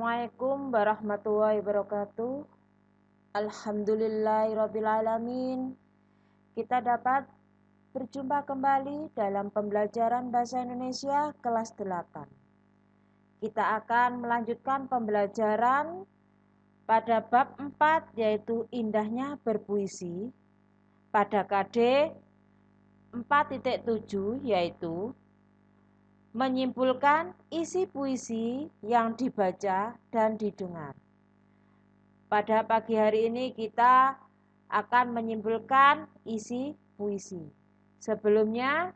Assalamualaikum warahmatullahi wabarakatuh. Alhamdulillahirrabbilalamin. Kita dapat berjumpa kembali dalam pembelajaran Bahasa Indonesia kelas 8. Kita akan melanjutkan pembelajaran pada bab 4, yaitu indahnya berpuisi, pada KD 4.7, yaitu menyimpulkan isi puisi yang dibaca dan didengar. Pada pagi hari ini kita akan menyimpulkan isi puisi. Sebelumnya,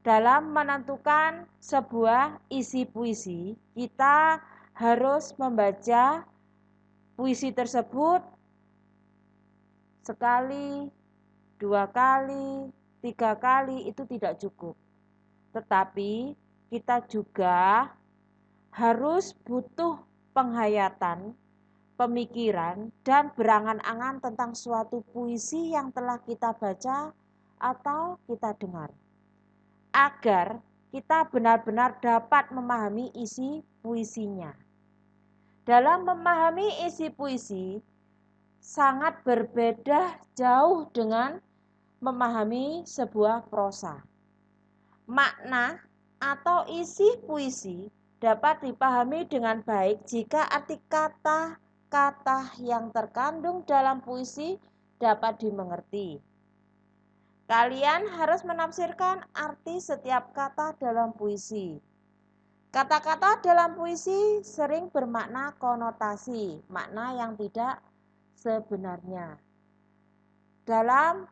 dalam menentukan sebuah isi puisi, kita harus membaca puisi tersebut sekali, 2 kali, 3 kali, itu tidak cukup. Tetapi kita juga harus butuh penghayatan, pemikiran, dan berangan-angan tentang suatu puisi yang telah kita baca atau kita dengar, agar kita benar-benar dapat memahami isi puisinya. Dalam memahami isi puisi sangat berbeda jauh dengan memahami sebuah prosa. Makna atau isi puisi dapat dipahami dengan baik jika arti kata-kata yang terkandung dalam puisi dapat dimengerti. Kalian harus menafsirkan arti setiap kata dalam puisi. Kata-kata dalam puisi sering bermakna konotasi, makna yang tidak sebenarnya. Dalam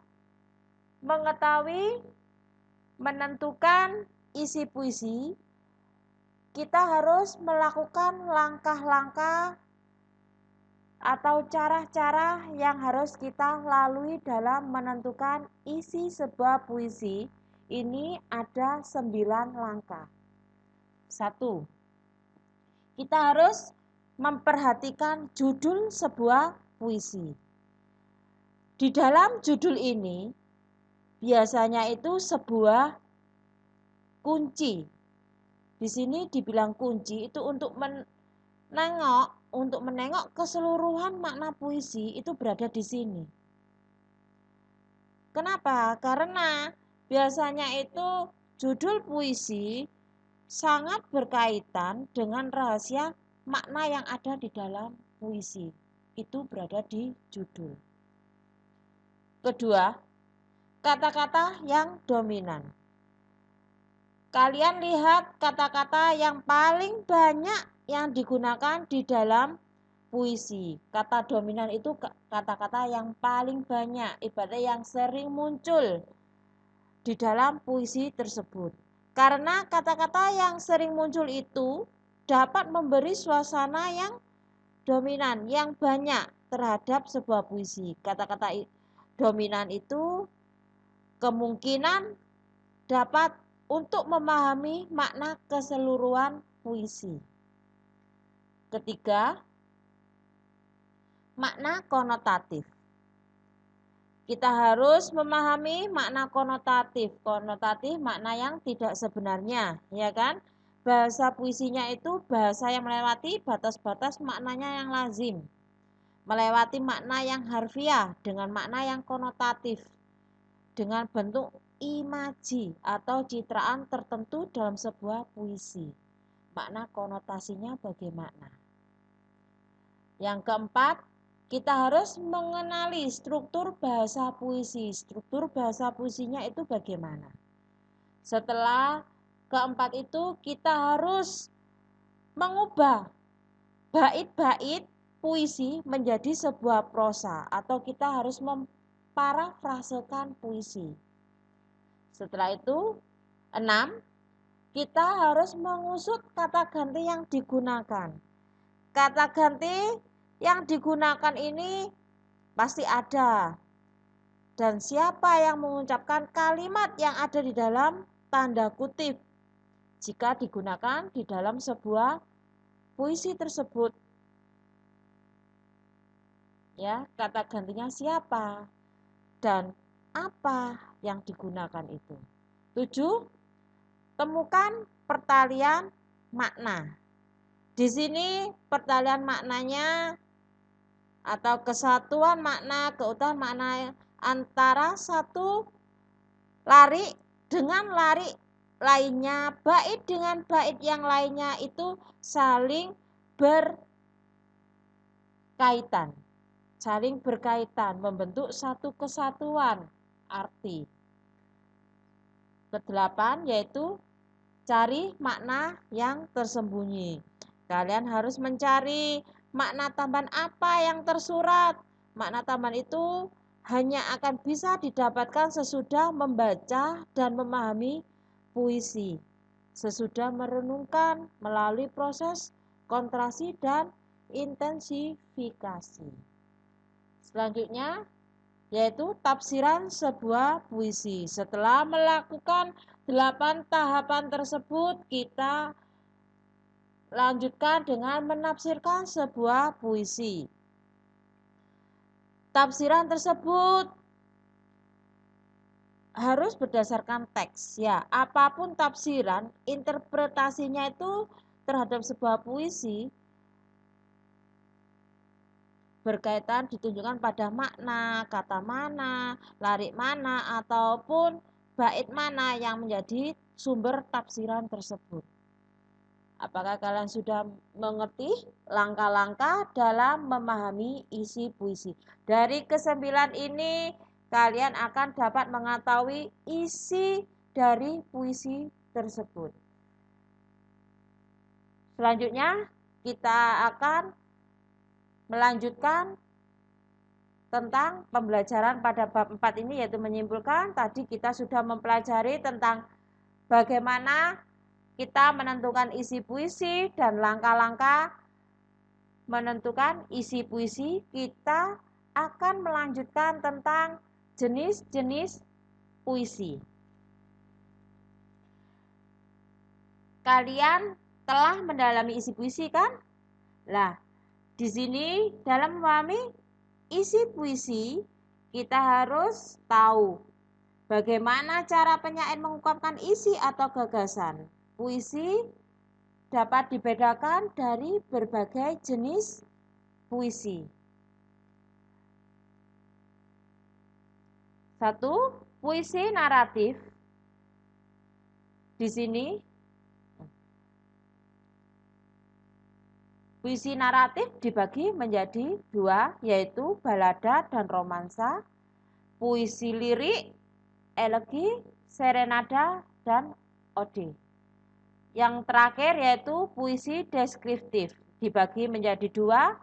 mengetahui menentukan isi puisi, kita harus melakukan langkah-langkah atau cara-cara yang harus kita lalui dalam menentukan isi sebuah puisi. Ini ada 9 langkah. 1. Kita harus memperhatikan judul sebuah puisi. Di dalam judul ini biasanya itu sebuah kunci. Di sini dibilang kunci itu untuk menengok keseluruhan makna puisi itu berada di sini. Kenapa? Karena biasanya itu judul puisi sangat berkaitan dengan rahasia makna yang ada di dalam puisi. Itu berada di judul. Kedua, kata-kata yang dominan. Kalian lihat kata-kata yang paling banyak yang digunakan di dalam puisi. Kata dominan itu kata-kata yang paling banyak, ibaratnya yang sering muncul di dalam puisi tersebut. Karena kata-kata yang sering muncul itu dapat memberi suasana yang dominan, yang banyak terhadap sebuah puisi. Kata-kata dominan itu kemungkinan dapat untuk memahami makna keseluruhan puisi. Ketiga, makna konotatif. Kita harus memahami makna konotatif. Konotatif makna yang tidak sebenarnya, ya kan? Bahasa puisinya itu bahasa yang melewati batas-batas maknanya yang lazim, melewati makna yang harfiah dengan makna yang konotatif, dengan bentuk imaji atau citraan tertentu dalam sebuah puisi. Makna konotasinya bagaimana? Yang keempat, kita harus mengenali struktur bahasa puisi. Struktur bahasa puisinya itu bagaimana? Setelah keempat itu kita harus mengubah bait-bait puisi menjadi sebuah prosa, atau kita harus memparafrasekan puisi. Setelah itu, 6, kita harus mengusut kata ganti yang digunakan. Kata ganti yang digunakan ini pasti ada. Dan siapa yang mengucapkan kalimat yang ada di dalam tanda kutip jika digunakan di dalam sebuah puisi tersebut. Ya, kata gantinya siapa dan apa yang digunakan itu. 7. Temukan pertalian makna. Di sini pertalian maknanya atau kesatuan makna, keutuhan makna antara satu lari dengan lari lainnya, bait dengan bait yang lainnya itu saling berkaitan. Saling berkaitan, membentuk satu kesatuan arti. Kedelapan yaitu cari makna yang tersembunyi. Kalian harus mencari makna tambahan apa yang tersurat. Makna tambahan itu hanya akan bisa didapatkan sesudah membaca dan memahami puisi, sesudah merenungkan melalui proses kontrasi dan intensifikasi. Selanjutnya yaitu tafsiran sebuah puisi. Setelah melakukan 8 tahapan tersebut, kita lanjutkan dengan menafsirkan sebuah puisi. Tafsiran tersebut harus berdasarkan teks ya. Apapun tafsiran, interpretasinya itu terhadap sebuah puisi berkaitan ditunjukkan pada makna, kata mana, larik mana, ataupun bait mana yang menjadi sumber tafsiran tersebut. Apakah kalian sudah mengerti langkah-langkah dalam memahami isi puisi? Dari ke-9 ini kalian akan dapat mengetahui isi dari puisi tersebut. Selanjutnya kita akan melanjutkan tentang pembelajaran pada bab 4 ini, yaitu menyimpulkan. Tadi kita sudah mempelajari tentang bagaimana kita menentukan isi puisi dan langkah-langkah menentukan isi puisi. Kita akan melanjutkan tentang jenis-jenis puisi. Kalian telah mendalami isi puisi kan? Nah, di sini dalam memahami isi puisi kita harus tahu bagaimana cara penyair mengungkapkan isi atau gagasan. Puisi dapat dibedakan dari berbagai jenis puisi. 1. Puisi naratif. Di sini puisi naratif dibagi menjadi 2, yaitu balada dan romansa. Puisi lirik, elegi, serenada, dan ode. Yang terakhir yaitu puisi deskriptif, dibagi menjadi 2,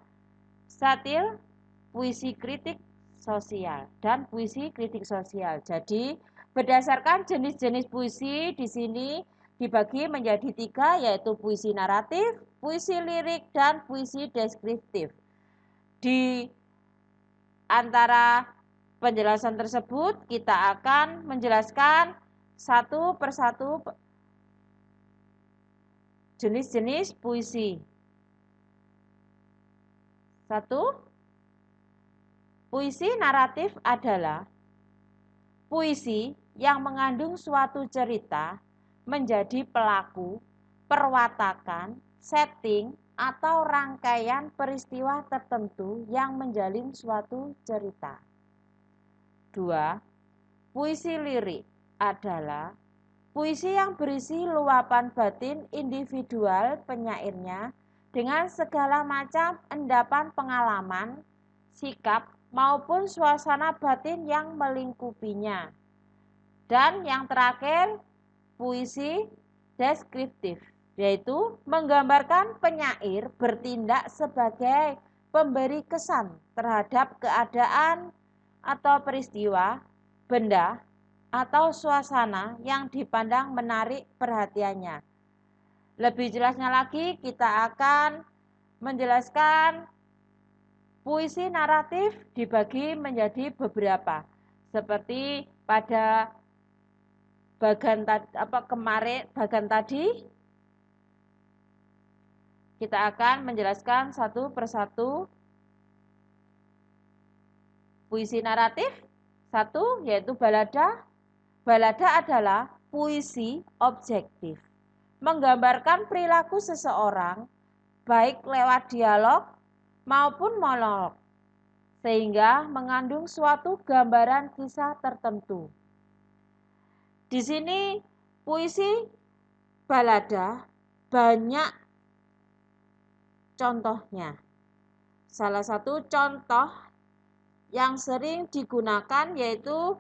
satir, puisi kritik sosial, dan puisi kritik sosial. Jadi berdasarkan jenis-jenis puisi di sini dibagi menjadi 3, yaitu puisi naratif, puisi lirik, dan puisi deskriptif. Di antara penjelasan tersebut kita akan menjelaskan satu persatu jenis-jenis puisi. 1. Puisi naratif adalah puisi yang mengandung suatu cerita menjadi pelaku, perwatakan, setting, atau rangkaian peristiwa tertentu yang menjalin suatu cerita. 2. Puisi lirik adalah puisi yang berisi luapan batin individual penyairnya dengan segala macam endapan pengalaman, sikap, maupun suasana batin yang melingkupinya. Dan yang terakhir, puisi deskriptif, yaitu menggambarkan penyair bertindak sebagai pemberi kesan terhadap keadaan atau peristiwa, benda, atau suasana yang dipandang menarik perhatiannya. Lebih jelasnya lagi, kita akan menjelaskan puisi naratif dibagi menjadi beberapa. Seperti pada bagian tadi kita akan menjelaskan satu persatu puisi naratif. 1 yaitu balada. Balada adalah puisi objektif, menggambarkan perilaku seseorang baik lewat dialog maupun monolog, sehingga mengandung suatu gambaran kisah tertentu. Di sini puisi balada banyak contohnya. Salah satu contoh yang sering digunakan yaitu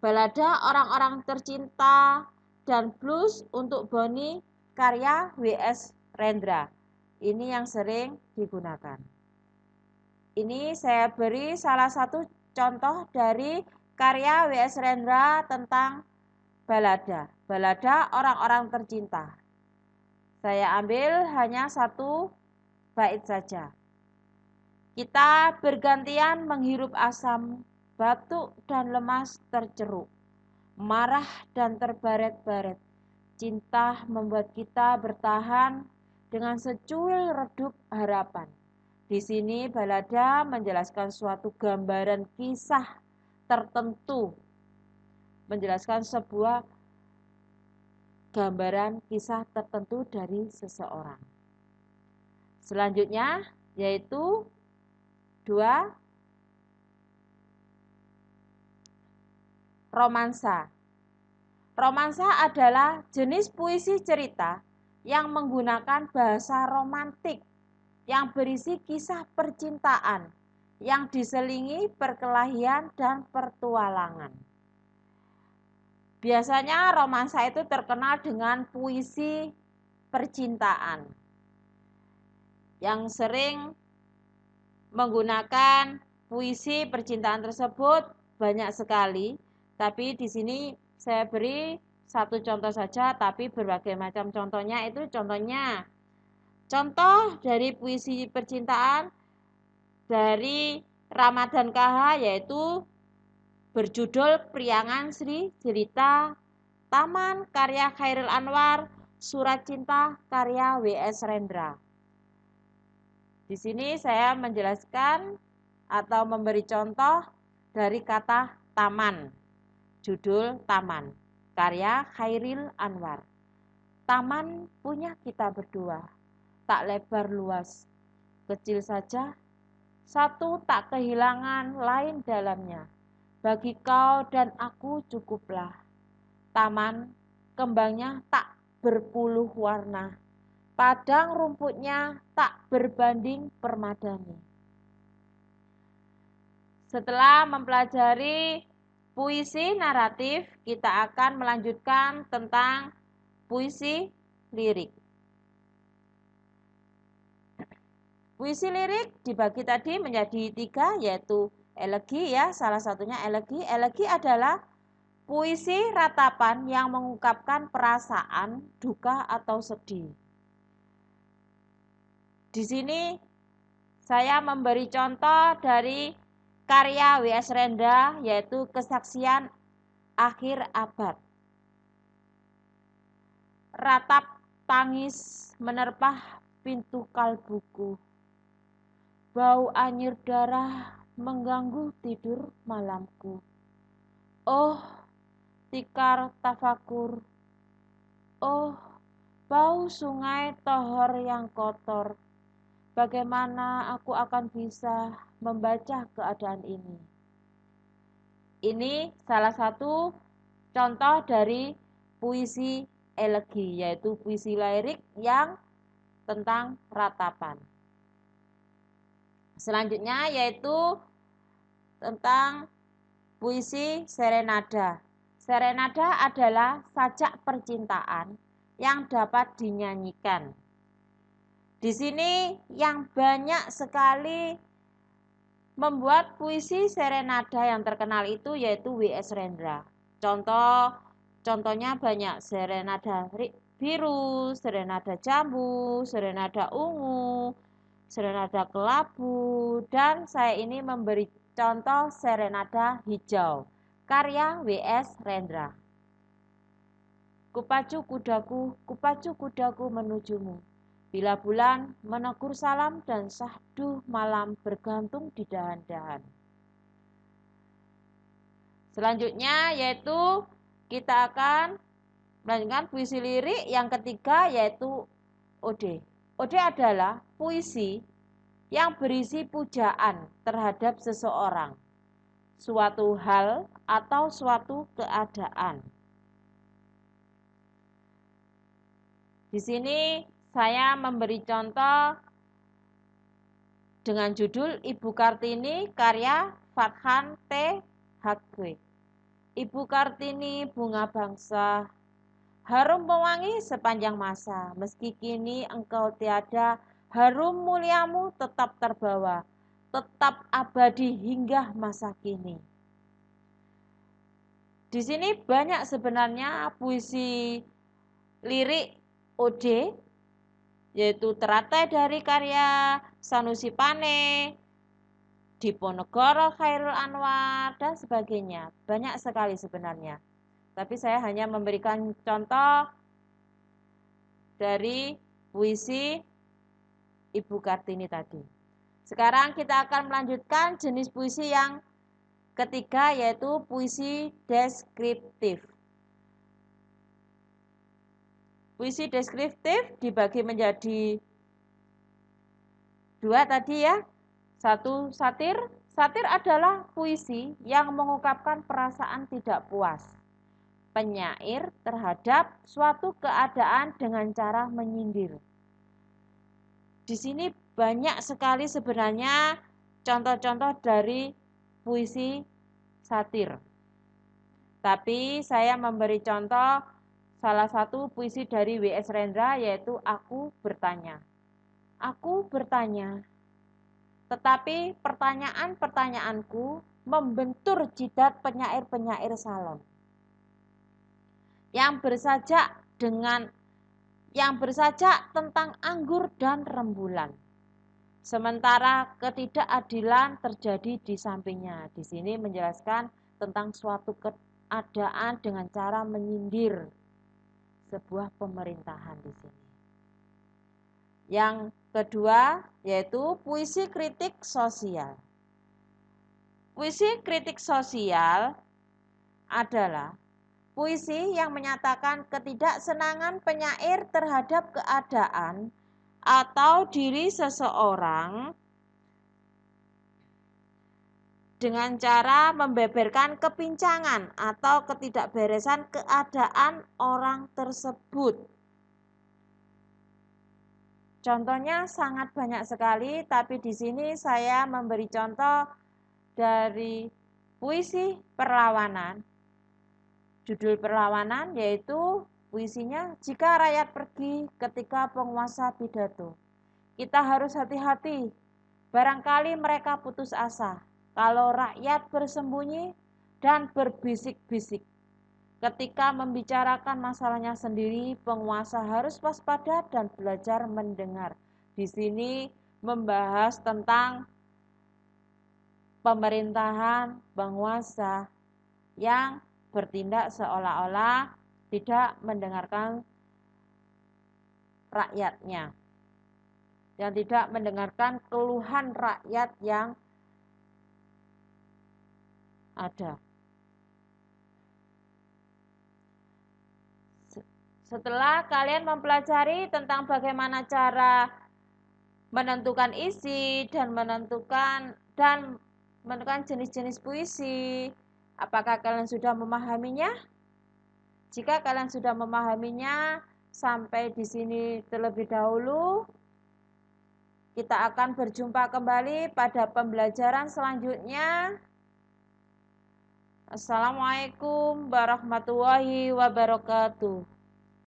balada Orang-Orang Tercinta dan Blues untuk Boni karya W.S. Rendra. Ini yang sering digunakan. Ini saya beri salah satu contoh dari karya W.S. Rendra tentang balada Orang-Orang Tercinta. Saya ambil hanya satu bait saja. Kita bergantian menghirup asam, batuk dan lemas terceruk, marah dan terbaret-baret. Cinta membuat kita bertahan dengan secuil redup harapan. Di sini balada menjelaskan suatu gambaran kisah tertentu, menjelaskan sebuah gambaran kisah tertentu dari seseorang. Selanjutnya yaitu 2. Romansa. Romansa adalah jenis puisi cerita yang menggunakan bahasa romantik yang berisi kisah percintaan yang diselingi perkelahian dan pertualangan. Biasanya romansa itu terkenal dengan puisi percintaan yang sering menggunakan puisi percintaan tersebut banyak sekali, tapi di sini saya beri satu contoh saja, tapi berbagai macam contohnya. Itu contoh dari puisi percintaan dari Ramadhan KH yaitu berjudul Priangan Sri Jelita, Taman karya Chairil Anwar, Surat Cinta karya W.S. Rendra. Di sini saya menjelaskan atau memberi contoh dari kata taman. Judul Taman, karya Chairil Anwar. Taman punya kita berdua, tak lebar luas, kecil saja, satu tak kehilangan lain dalamnya. Bagi kau dan aku cukuplah. Taman, kembangnya tak berpuluh warna, padang rumputnya tak berbanding permadani. Setelah mempelajari puisi naratif, kita akan melanjutkan tentang puisi lirik. Puisi lirik dibagi tadi menjadi 3, yaitu elegi ya, salah satunya elegi. Elegi adalah puisi ratapan yang mengungkapkan perasaan, duka atau sedih. Di sini saya memberi contoh dari karya W.S. Rendra yaitu Kesaksian Akhir Abad. Ratap tangis menerpah pintu kalbuku. Bau anyir darah mengganggu tidur malamku. Oh, tikar tafakur. Oh, bau sungai Tohor yang kotor. Bagaimana aku akan bisa membaca keadaan ini? Ini salah satu contoh dari puisi elegi, yaitu puisi lirik yang tentang ratapan. Selanjutnya yaitu tentang puisi serenada. Serenada adalah sajak percintaan yang dapat dinyanyikan. Di sini yang banyak sekali membuat puisi serenada yang terkenal itu yaitu W.S. Rendra. Contohnya banyak, serenada biru, serenada jambu, serenada ungu, serenada kelabu, dan saya ini memberi contoh serenada hijau karya W.S. Rendra. Kupacu kudaku menujumu. Bila bulan menegur salam dan syahdu malam bergantung di dahan-dahan. Selanjutnya yaitu kita akan melanjutkan puisi lirik yang ketiga yaitu ode. Ode adalah puisi yang berisi pujaan terhadap seseorang, suatu hal atau suatu keadaan. Di sini saya memberi contoh dengan judul Ibu Kartini karya Fathan T. Haqq. Ibu Kartini bunga bangsa, harum pewangi sepanjang masa, meski kini engkau tiada, harum muliamu tetap terbawa, tetap abadi hingga masa kini. Di sini banyak sebenarnya puisi lirik ode, yaitu teratai dari karya Sanusi Pane, Diponegoro Khairul Anwar, dan sebagainya. Banyak sekali sebenarnya. Tapi saya hanya memberikan contoh dari puisi Ibu Kartini tadi. Sekarang kita akan melanjutkan jenis puisi yang ketiga, yaitu puisi deskriptif. Puisi deskriptif dibagi menjadi dua tadi ya. Satu, satir. Satir adalah puisi yang mengungkapkan perasaan tidak puas penyair terhadap suatu keadaan dengan cara menyindir. Di sini banyak sekali sebenarnya contoh-contoh dari puisi satir. Tapi saya memberi contoh salah satu puisi dari W.S. Rendra, yaitu Aku Bertanya. Aku bertanya, tetapi pertanyaan-pertanyaanku membentur jidat penyair-penyair salon yang bersajak tentang anggur dan rembulan. Sementara ketidakadilan terjadi di sampingnya. Di sini menjelaskan tentang suatu keadaan dengan cara menyindir sebuah pemerintahan di sini. Yang kedua yaitu puisi kritik sosial. Puisi kritik sosial adalah puisi yang menyatakan ketidaksenangan penyair terhadap keadaan atau diri seseorang dengan cara membeberkan kepincangan atau ketidakberesan keadaan orang tersebut. Contohnya sangat banyak sekali, tapi di sini saya memberi contoh dari puisi perlawanan. Judul perlawanan yaitu puisinya Jika Rakyat Pergi Ketika Penguasa Pidato. Kita harus hati-hati, barangkali mereka putus asa kalau rakyat bersembunyi dan berbisik-bisik. Ketika membicarakan masalahnya sendiri, penguasa harus waspada dan belajar mendengar. Di sini membahas tentang pemerintahan penguasa yang bertindak seolah-olah tidak mendengarkan rakyatnya, yang tidak mendengarkan keluhan rakyat yang ada. Setelah kalian mempelajari tentang bagaimana cara menentukan isi dan menentukan jenis-jenis puisi, apakah kalian sudah memahaminya? Jika kalian sudah memahaminya, sampai di sini terlebih dahulu. Kita akan berjumpa kembali pada pembelajaran selanjutnya. Assalamualaikum warahmatullahi wabarakatuh.